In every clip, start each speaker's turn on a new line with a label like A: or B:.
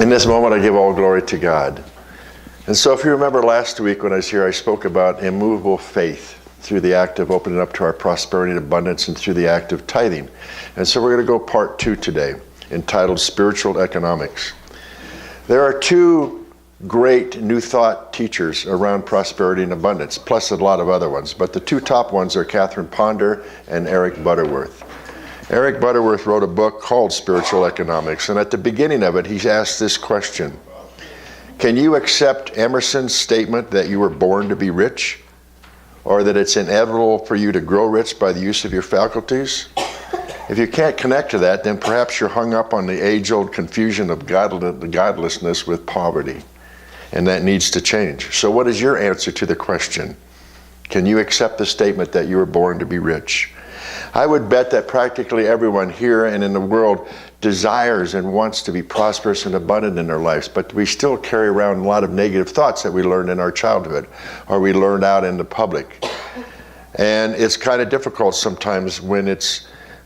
A: In this moment, I give all glory to God. And so if you remember last week when I was here, I spoke about immovable faith through the act of opening up to our prosperity and abundance and through the act of tithing. And so we're going to go part 2 today, entitled Spiritual Economics. There are 2 great New Thought teachers around prosperity and abundance, plus a lot of other ones. But the 2 top ones are Catherine Ponder and Eric Butterworth. Eric Butterworth wrote a book called Spiritual Economics, and at the beginning of it, he asked this question: can you accept Emerson's statement that you were born to be rich, or that it's inevitable for you to grow rich by the use of your faculties? If you can't connect to that, then perhaps you're hung up on the age-old confusion of godlessness with poverty, and that needs to change. So what is your answer to the question? Can you accept the statement that you were born to be rich? I would bet that practically everyone here and in the world desires and wants to be prosperous and abundant in their lives, but we still carry around a lot of negative thoughts that we learned in our childhood or we learned out in the public. And it's kind of difficult sometimes when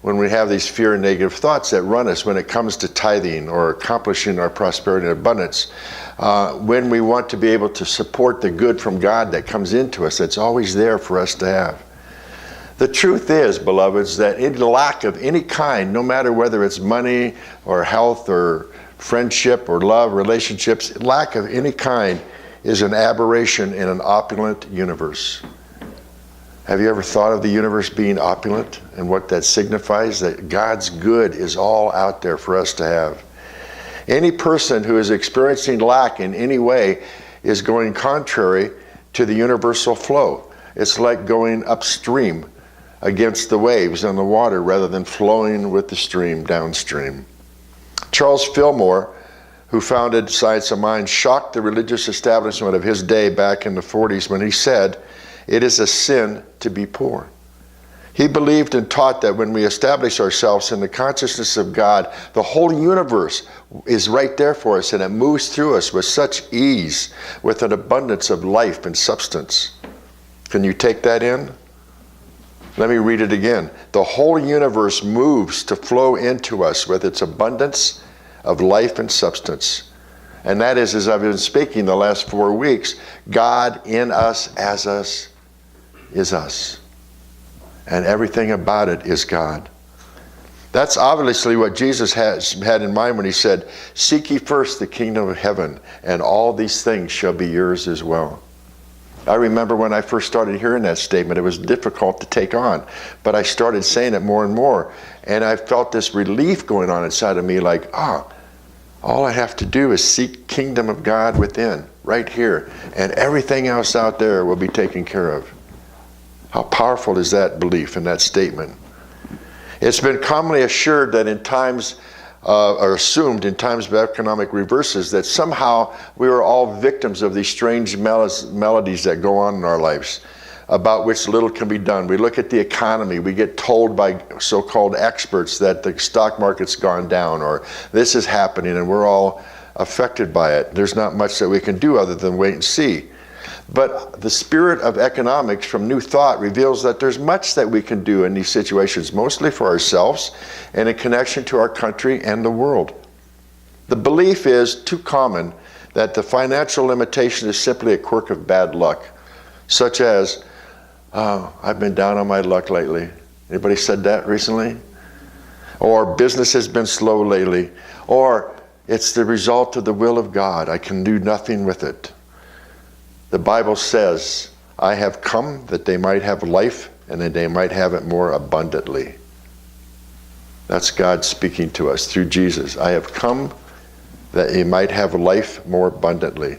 A: we have these fear and negative thoughts that run us when it comes to tithing or accomplishing our prosperity and abundance. When we want to be able to support the good from God that comes into us, that's always there for us to have. The truth is, beloveds, that in lack of any kind, no matter whether it's money or health or friendship or love, relationships, lack of any kind is an aberration in an opulent universe. Have you ever thought of the universe being opulent and what that signifies? That God's good is all out there for us to have. Any person who is experiencing lack in any way is going contrary to the universal flow. It's like going upstream against the waves on the water rather than flowing with the stream downstream. Charles Fillmore, who founded Science of Mind, shocked the religious establishment of his day back in the 40s when he said, "It is a sin to be poor." He believed and taught that when we establish ourselves in the consciousness of God, the whole universe is right there for us and it moves through us with such ease, with an abundance of life and substance. Can you take that in? Let me read it again. The whole universe moves to flow into us with its abundance of life and substance. And that is, as I've been speaking the last 4 weeks, God in us, as us, is us. And everything about it is God. That's obviously what Jesus had in mind when he said, "Seek ye first the kingdom of heaven, and all these things shall be yours as well." I remember when I first started hearing that statement, it was difficult to take on, but I started saying it more and more, and I felt this relief going on inside of me, like, all I have to do is seek kingdom of God within, right here, and everything else out there will be taken care of. How powerful is that belief and that statement? It's been commonly assured that in times or assumed in times of economic reverses that somehow we are all victims of these strange melodies that go on in our lives, about which little can be done. We look at the economy, we get told by so-called experts that the stock market's gone down or this is happening, and we're all affected by it. There's not much that we can do other than wait and see. But the spirit of economics from New Thought reveals that there's much that we can do in these situations, mostly for ourselves and in connection to our country and the world. The belief is too common that the financial limitation is simply a quirk of bad luck, such as, I've been down on my luck lately. Anybody said that recently? Or business has been slow lately. Or it's the result of the will of God. I can do nothing with it. The Bible says, "I have come that they might have life and that they might have it more abundantly." That's God speaking to us through Jesus. I have come that you might have life more abundantly.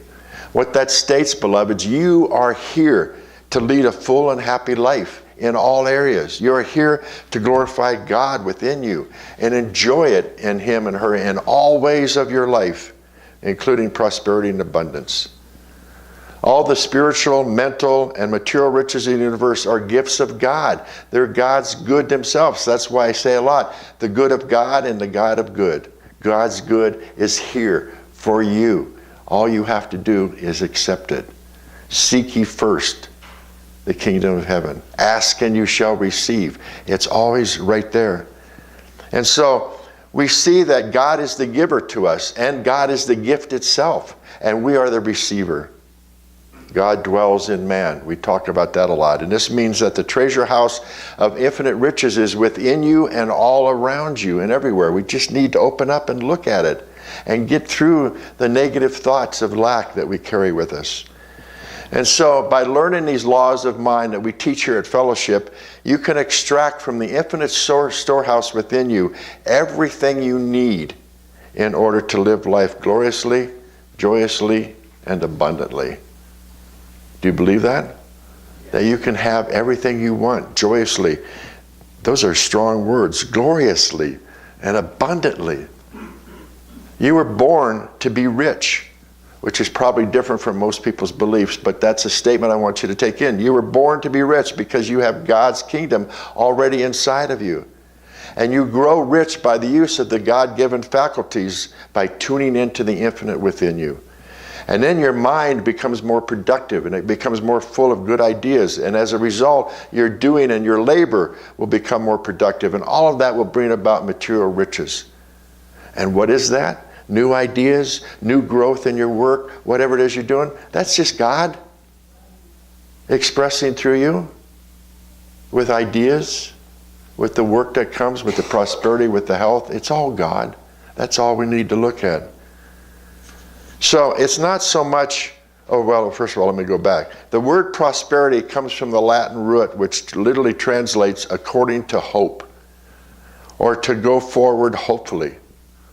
A: What that states, beloveds, you are here to lead a full and happy life in all areas. You are here to glorify God within you and enjoy it in Him and her in all ways of your life, including prosperity and abundance. All the spiritual, mental, and material riches in the universe are gifts of God. They're God's good themselves. That's why I say a lot, the good of God and the God of good. God's good is here for you. All you have to do is accept it. Seek ye first the kingdom of heaven. Ask and you shall receive. It's always right there. And so we see that God is the giver to us, and God is the gift itself, and we are the receiver. God dwells in man. We talk about that a lot. And this means that the treasure house of infinite riches is within you and all around you and everywhere. We just need to open up and look at it and get through the negative thoughts of lack that we carry with us. And so by learning these laws of mind that we teach here at Fellowship, you can extract from the infinite storehouse within you everything you need in order to live life gloriously, joyously, and abundantly. Do you believe that? That you can have everything you want joyously. Those are strong words. Gloriously and abundantly. You were born to be rich, which is probably different from most people's beliefs, but that's a statement I want you to take in. You were born to be rich because you have God's kingdom already inside of you. And you grow rich by the use of the God-given faculties by tuning into the infinite within you. And then your mind becomes more productive and it becomes more full of good ideas. And as a result, your doing and your labor will become more productive. And all of that will bring about material riches. And what is that? New ideas, new growth in your work, whatever it is you're doing. That's just God expressing through you with ideas, with the work that comes, with the prosperity, with the health. It's all God. That's all we need to look at. So it's not so much, first of all, let me go back. The word prosperity comes from the Latin root, which literally translates according to hope, or to go forward hopefully.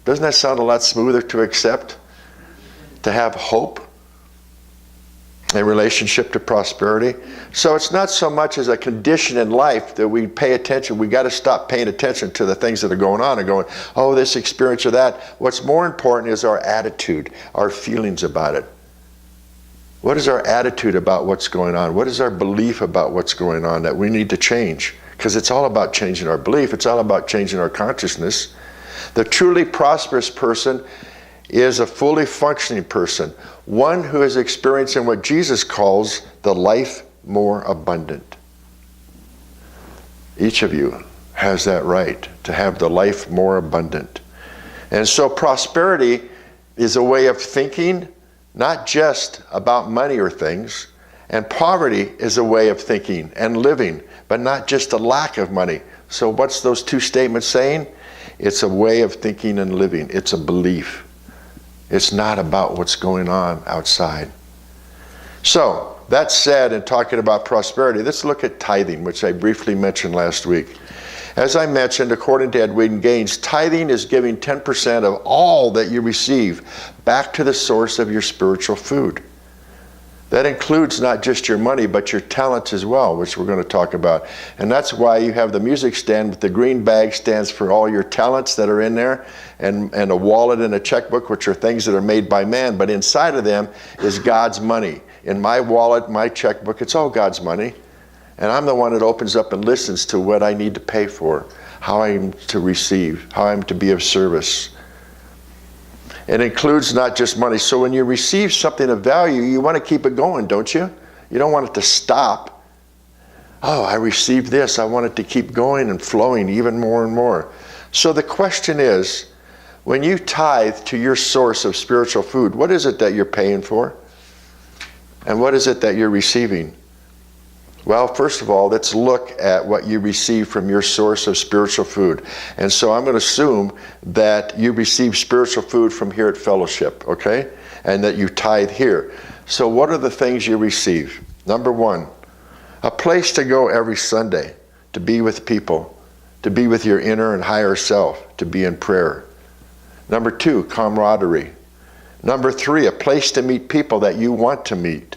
A: Doesn't that sound a lot smoother to accept? To have hope in relationship to prosperity. So it's not so much as a condition in life that we pay attention. We got to stop paying attention to the things that are going on and going, oh, this experience or that. What's more important is our attitude, our feelings about it. What is our attitude about what's going on? What is our belief about what's going on that we need to change? Because it's all about changing our belief. It's all about changing our consciousness. The truly prosperous person is a fully functioning person, one who is experiencing what Jesus calls the life more abundant. Each of you has that right to have the life more abundant. And so prosperity is a way of thinking, not just about money or things, and poverty is a way of thinking and living, but not just a lack of money. So what's those two statements saying? It's a way of thinking and living. It's a belief. It's not about what's going on outside. So, that said, in talking about prosperity, let's look at tithing, which I briefly mentioned last week. As I mentioned, according to Edwin Gaines, tithing is giving 10% of all that you receive back to the source of your spiritual food. That includes not just your money, but your talents as well, which we're going to talk about. And that's why you have the music stand with the green bag stands for all your talents that are in there, and a wallet and a checkbook, which are things that are made by man. But inside of them is God's money. In my wallet, my checkbook, it's all God's money. And I'm the one that opens up and listens to what I need to pay for, how I'm to receive, how I'm to be of service. It includes not just money. So when you receive something of value, you want to keep it going, don't you? You don't want it to stop. Oh, I received this. I want it to keep going and flowing even more and more. So the question is, when you tithe to your source of spiritual food, what is it that you're paying for? And what is it that you're receiving? Well, first of all, let's look at what you receive from your source of spiritual food. And so I'm going to assume that you receive spiritual food from here at Fellowship, okay? And that you tithe here. So what are the things you receive? Number one, a place to go every Sunday, to be with people, to be with your inner and higher self, to be in prayer. Number two, camaraderie. Number three, a place to meet people that you want to meet.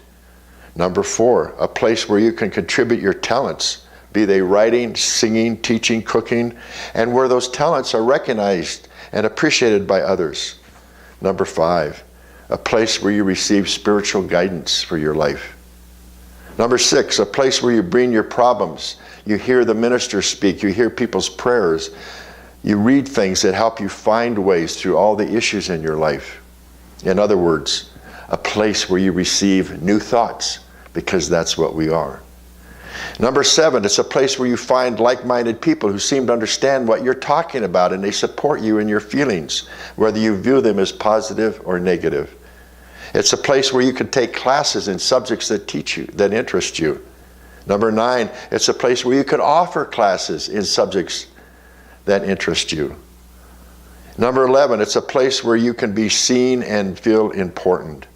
A: Number four, a place where you can contribute your talents, be they writing, singing, teaching, cooking, and where those talents are recognized and appreciated by others. Number five, a place where you receive spiritual guidance for your life. Number six, a place where you bring your problems. You hear the minister speak, you hear people's prayers, you read things that help you find ways through all the issues in your life. In other words, a place where you receive new thoughts, because that's what we are. Number 7, it's a place where you find like-minded people who seem to understand what you're talking about, and they support you in your feelings, whether you view them as positive or negative. It's a place where you can take classes in subjects that teach you, that interest you. Number 9, it's a place where you can offer classes in subjects that interest you. Number 11, it's a place where you can be seen and feel important.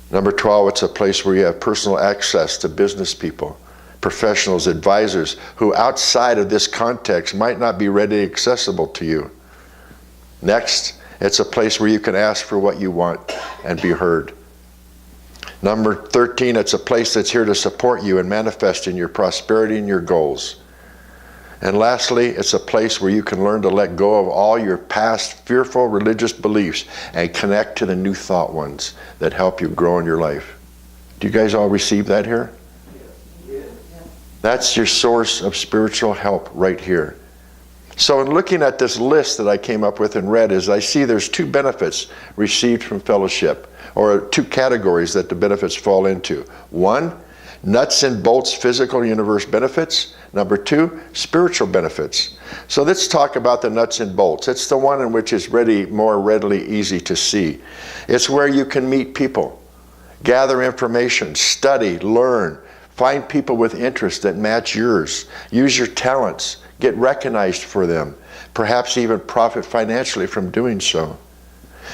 A: Number 12, it's a place where you have personal access to business people, professionals, advisors, who outside of this context might not be readily accessible to you. Next, it's a place where you can ask for what you want and be heard. Number 13, it's a place that's here to support you and manifest in your prosperity and your goals. And lastly, it's a place where you can learn to let go of all your past fearful religious beliefs and connect to the new thought ones that help you grow in your life. Do you guys all receive that here? That's your source of spiritual help right here. So in looking at this list that I came up with and read, is I see there's 2 benefits received from fellowship, or 2 categories that the benefits fall into. 1, nuts and bolts physical universe benefits. Number 2, spiritual benefits. So let's talk about the nuts and bolts. It's the one in which is more readily easy to see. It's where you can meet people, gather information, study, learn, find people with interests that match yours, use your talents, get recognized for them, perhaps even profit financially from doing so.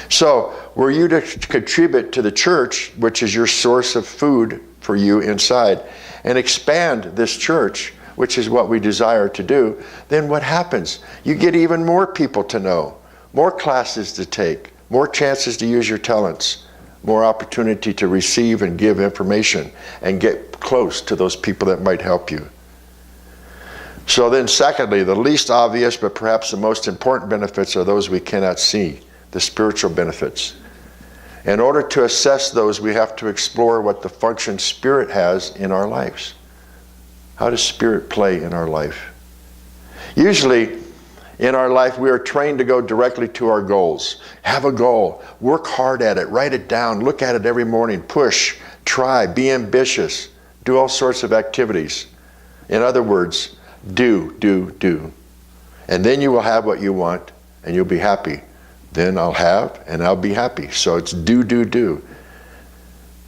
A: So, were you to contribute to the church, which is your source of food for you inside, and expand this church, which is what we desire to do, then what happens? You get even more people to know, more classes to take, more chances to use your talents, more opportunity to receive and give information and get close to those people that might help you. So then secondly, the least obvious but perhaps the most important benefits are those we cannot see, the spiritual benefits. In order to assess those, we have to explore what the function Spirit has in our lives. How does Spirit play in our life? Usually, in our life, we are trained to go directly to our goals. Have a goal, work hard at it, write it down, look at it every morning, push, try, be ambitious, do all sorts of activities. In other words, do. And then you will have what you want, and you'll be happy. Then I'll have, and I'll be happy. So it's do.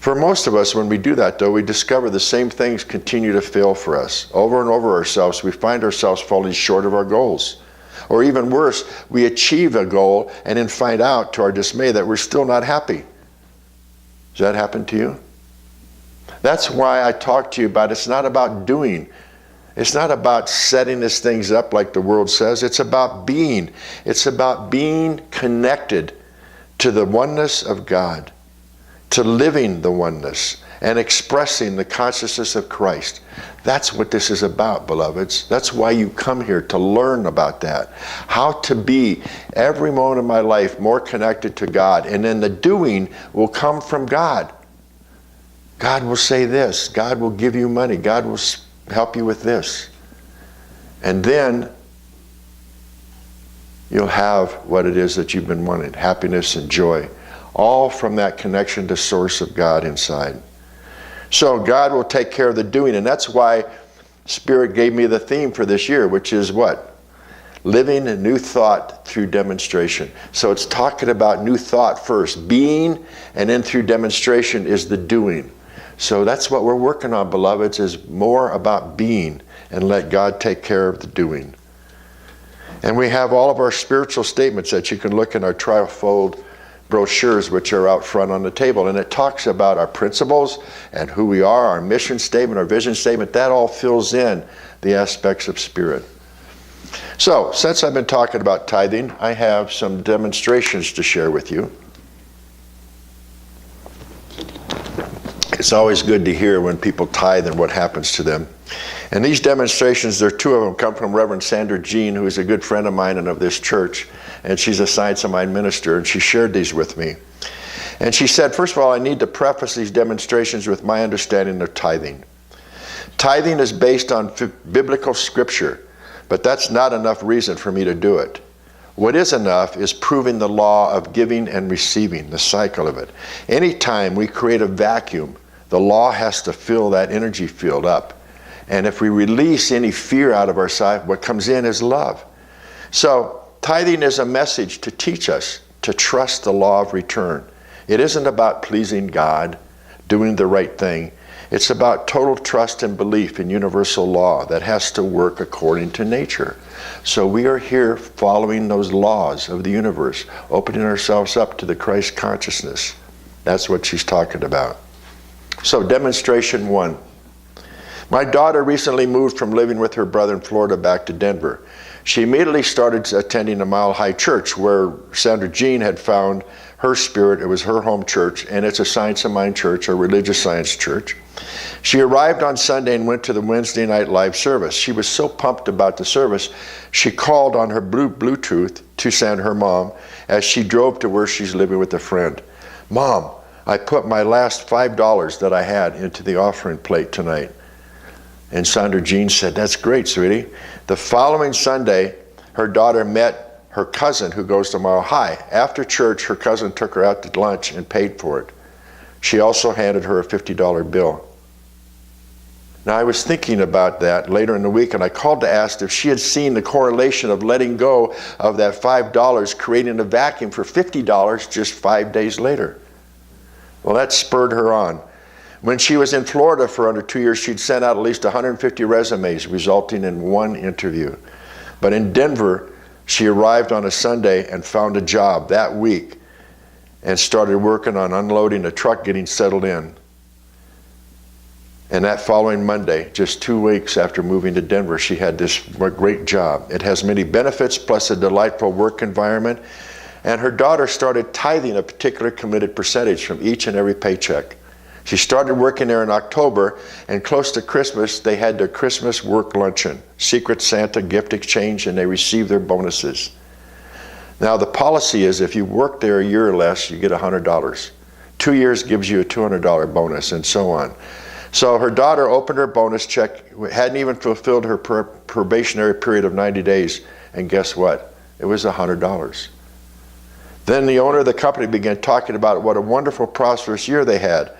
A: For most of us, when we do that, though, we discover the same things continue to fail for us. Over and over ourselves, we find ourselves falling short of our goals. Or even worse, we achieve a goal and then find out, to our dismay, that we're still not happy. Does that happen to you? That's why I talk to you about it's not about doing. It's not about setting these things up like the world says. It's about being. It's about being connected to the oneness of God, to living the oneness and expressing the consciousness of Christ. That's what this is about, beloveds. That's why you come here, to learn about that. How to be, every moment of my life, more connected to God. And then the doing will come from God. God will say this. God will give you money. God will help you with this. And then you'll have what it is that you've been wanting, happiness and joy. All from that connection to source of God inside. So God will take care of the doing, and that's why Spirit gave me the theme for this year, which is what? Living a new thought through demonstration. So it's talking about new thought first, being, and then through demonstration is the doing. So that's what we're working on, beloveds, is more about being and let God take care of the doing. And we have all of our spiritual statements that you can look in our trifold brochures, which are out front on the table, and it talks about our principles and who we are, our mission statement, our vision statement. That all fills in the aspects of Spirit. So, since I've been talking about tithing, I have some demonstrations to share with you. It's always good to hear when people tithe and what happens to them. And these demonstrations, there are 2 of them, come from Reverend Sandra Jean, who is a good friend of mine and of this church. And she's a Science of Mind minister, and she shared these with me. And she said, first of all, I need to preface these demonstrations with my understanding of tithing. Tithing is based on biblical scripture, but that's not enough reason for me to do it. What is enough is proving the law of giving and receiving, the cycle of it. Anytime we create a vacuum, The law has to fill that energy field up. And if we release any fear out of our side, what comes in is love. So tithing is a message to teach us to trust the law of return. It isn't about pleasing God, doing the right thing. It's about total trust and belief in universal law that has to work according to nature. So we are here following those laws of the universe, opening ourselves up to the Christ consciousness. That's what she's talking about. So demonstration 1. My daughter recently moved from living with her brother in Florida back to Denver. She immediately started attending a Mile High Church where Sandra Jean had found her spirit. It was her home church, and it's a Science of Mind church, a religious science church. She arrived on Sunday and went to the Wednesday night live service. She was so pumped about the service, she called on her Bluetooth to Sandra, her mom, as she drove to where she's living with a friend. Mom, I put my last $5 that I had into the offering plate tonight. And Sandra Jean said, that's great, sweetie. The following Sunday, her daughter met her cousin who goes to Mile High. After church, her cousin took her out to lunch and paid for it. She also handed her a $50 bill. Now, I was thinking about that later in the week, and I called to ask if she had seen the correlation of letting go of that $5 creating a vacuum for $50 just 5 days later. Well, that spurred her on. When she was in Florida for under 2 years, she'd sent out at least 150 resumes, resulting in 1 interview. But in Denver, she arrived on a Sunday and found a job that week and started working on unloading a truck, getting settled in. And that following Monday, just 2 weeks after moving to Denver, she had this great job. It has many benefits, plus a delightful work environment. And her daughter started tithing a particular committed percentage from each and every paycheck. She started working there in October, and close to Christmas, they had their Christmas work luncheon, Secret Santa gift exchange, and they received their bonuses. Now, the policy is if you work there a year or less, you get $100. 2 years gives you a $200 bonus, and so on. So her daughter opened her bonus check, hadn't even fulfilled her probationary period of 90 days, and guess what? It was $100. Then the owner of the company began talking about what a wonderful, prosperous year they had.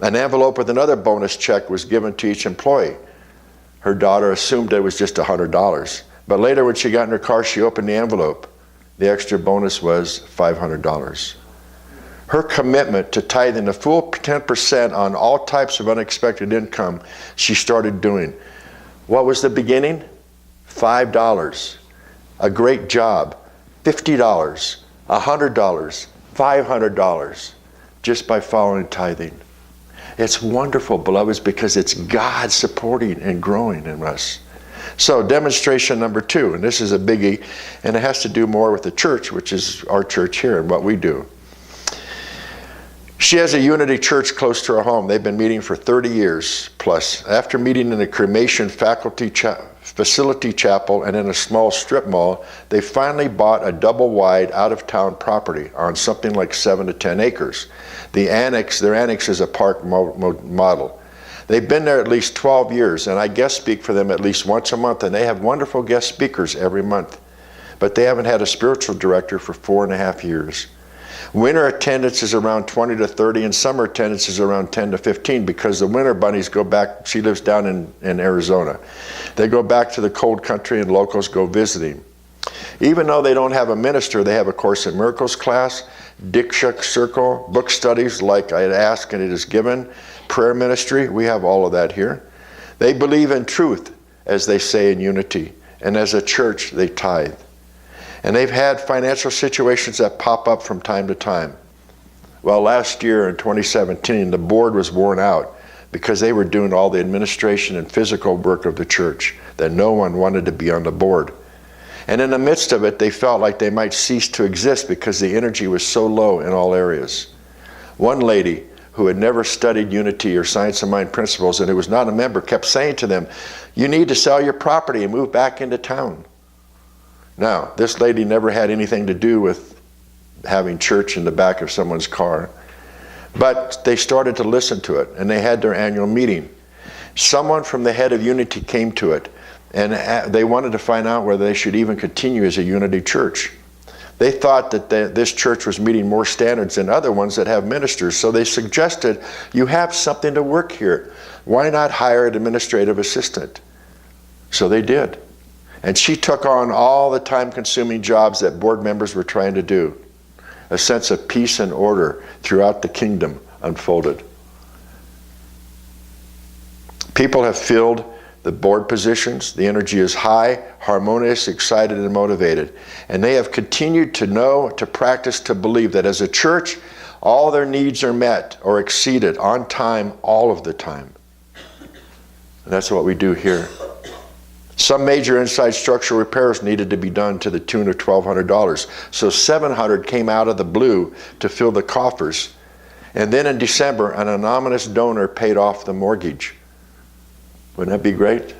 A: An envelope with another bonus check was given to each employee. Her daughter assumed it was just $100. But later when she got in her car, she opened the envelope. The extra bonus was $500. Her commitment to tithing a full 10% on all types of unexpected income, she started doing. What was the beginning? $5. A great job. $50. $100. $500. Just by following tithing. It's wonderful, beloveds, because it's God supporting and growing in us. So demonstration number 2, and this is a biggie, and it has to do more with the church, which is our church here and what we do. She has a Unity Church close to her home. They've been meeting for 30 years plus. After meeting in a cremation facility chapel and in a small strip mall, they finally bought a double-wide out-of-town property on something like 7 to 10 acres. Their annex is a park model. They've been there at least 12 years, and I guest speak for them at least once a month, and they have wonderful guest speakers every month. But they haven't had a spiritual director for 4.5 years. Winter attendance is around 20 to 30, and summer attendance is around 10 to 15 because the winter bunnies go back. She lives down in Arizona. They go back to the cold country, and locals go visiting. Even though they don't have a minister, they have a Course in Miracles class, Diksha Circle, book studies like I had asked and it is given, prayer ministry. We have all of that here. They believe in truth, as they say in Unity, and as a church, they tithe. And they've had financial situations that pop up from time to time. Well, last year in 2017, the board was worn out because they were doing all the administration and physical work of the church, that no one wanted to be on the board. And in the midst of it, they felt like they might cease to exist because the energy was so low in all areas. One lady who had never studied Unity or Science of Mind principles and who was not a member kept saying to them, "You need to sell your property and move back into town." Now, this lady never had anything to do with having church in the back of someone's car, but they started to listen to it, and they had their annual meeting. Someone from the head of Unity came to it, and they wanted to find out whether they should even continue as a Unity church. They thought that this church was meeting more standards than other ones that have ministers. So they suggested, you have something to work here. Why not hire an administrative assistant? So they did. And she took on all the time-consuming jobs that board members were trying to do. A sense of peace and order throughout the kingdom unfolded. People have filled the board positions. The energy is high, harmonious, excited, and motivated. And they have continued to know, to practice, to believe that as a church, all their needs are met or exceeded on time, all of the time. And that's what we do here. Some major inside structural repairs needed to be done to the tune of $1,200. So $700 came out of the blue to fill the coffers. And then in December, an anonymous donor paid off the mortgage. Wouldn't that be great?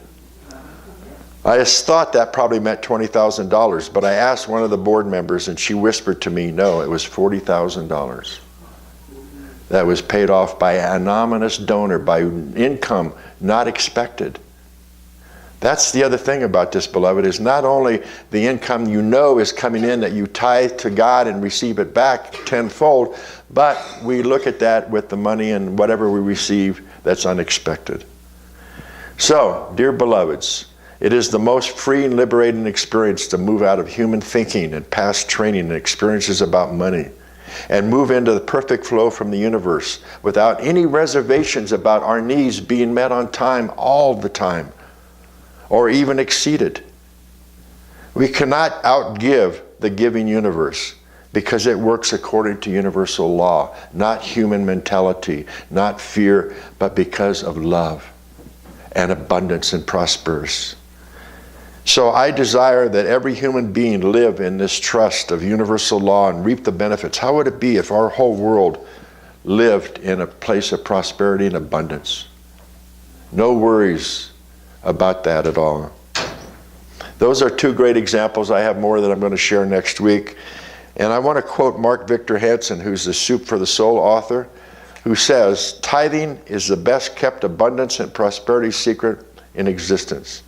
A: I just thought that probably meant $20,000, but I asked one of the board members and she whispered to me, no, it was $40,000. That was paid off by an anonymous donor, by income not expected. That's the other thing about this, beloved, is not only the income you know is coming in that you tithe to God and receive it back tenfold, but we look at that with the money and whatever we receive that's unexpected. So, dear beloveds, it is the most free and liberating experience to move out of human thinking and past training and experiences about money and move into the perfect flow from the universe without any reservations about our needs being met on time all the time or even exceeded. We cannot outgive the giving universe because it works according to universal law, not human mentality, not fear, but because of love and abundance and prosperity. So I desire that every human being live in this trust of universal law and reap the benefits. How would it be if our whole world lived in a place of prosperity and abundance? No worries about that at all. Those are two great examples. I have more that I'm going to share next week. And I want to quote Mark Victor Hansen, who's the Soup for the Soul author, who says, tithing is the best kept abundance and prosperity secret in existence.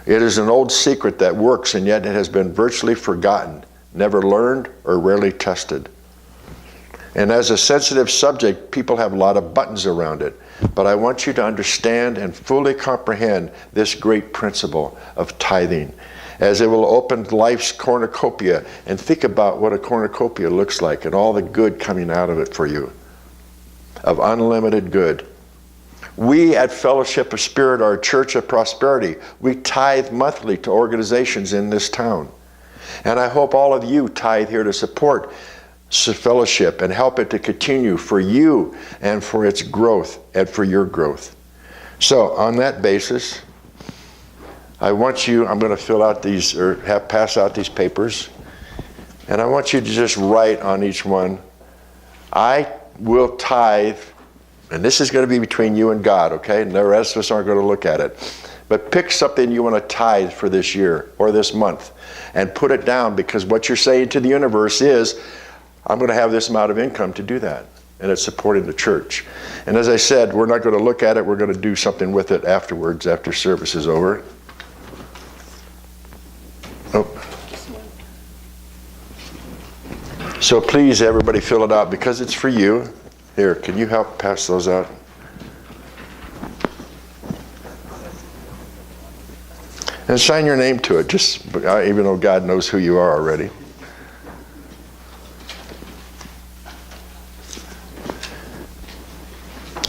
A: It is an old secret that works, and yet it has been virtually forgotten, never learned, or rarely tested. And as a sensitive subject, people have a lot of buttons around it. But I want you to understand and fully comprehend this great principle of tithing, as it will open life's cornucopia, and think about what a cornucopia looks like and all the good coming out of it for you, of unlimited good. We at Fellowship of Spirit are a church of prosperity. We tithe monthly to organizations in this town. And I hope all of you tithe here to support Fellowship and help it to continue for you and for its growth and for your growth. So on that basis, I want you, I'm going to fill out these, or pass out these papers, and I want you to just write on each one, I will tithe. And this is going to be between you and God, okay? And the rest of us aren't going to look at it. But pick something you want to tithe for this year or this month and put it down, because what you're saying to the universe is, I'm going to have this amount of income to do that. And it's supporting the church. And as I said, we're not going to look at it. We're going to do something with it afterwards, after service is over. Oh. So please, everybody, fill it out because it's for you. Here, can you help pass those out? And sign your name to it, just even though God knows who you are already.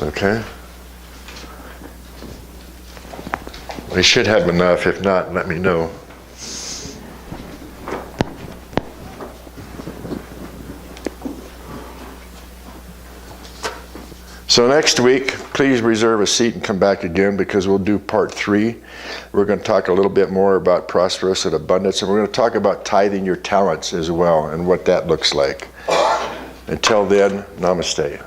A: Okay. We should have enough. If not, let me know. So next week, please reserve a seat and come back again, because we'll do part 3. We're going to talk a little bit more about prosperous and abundance, and we're going to talk about tithing your talents as well and what that looks like. Until then, namaste.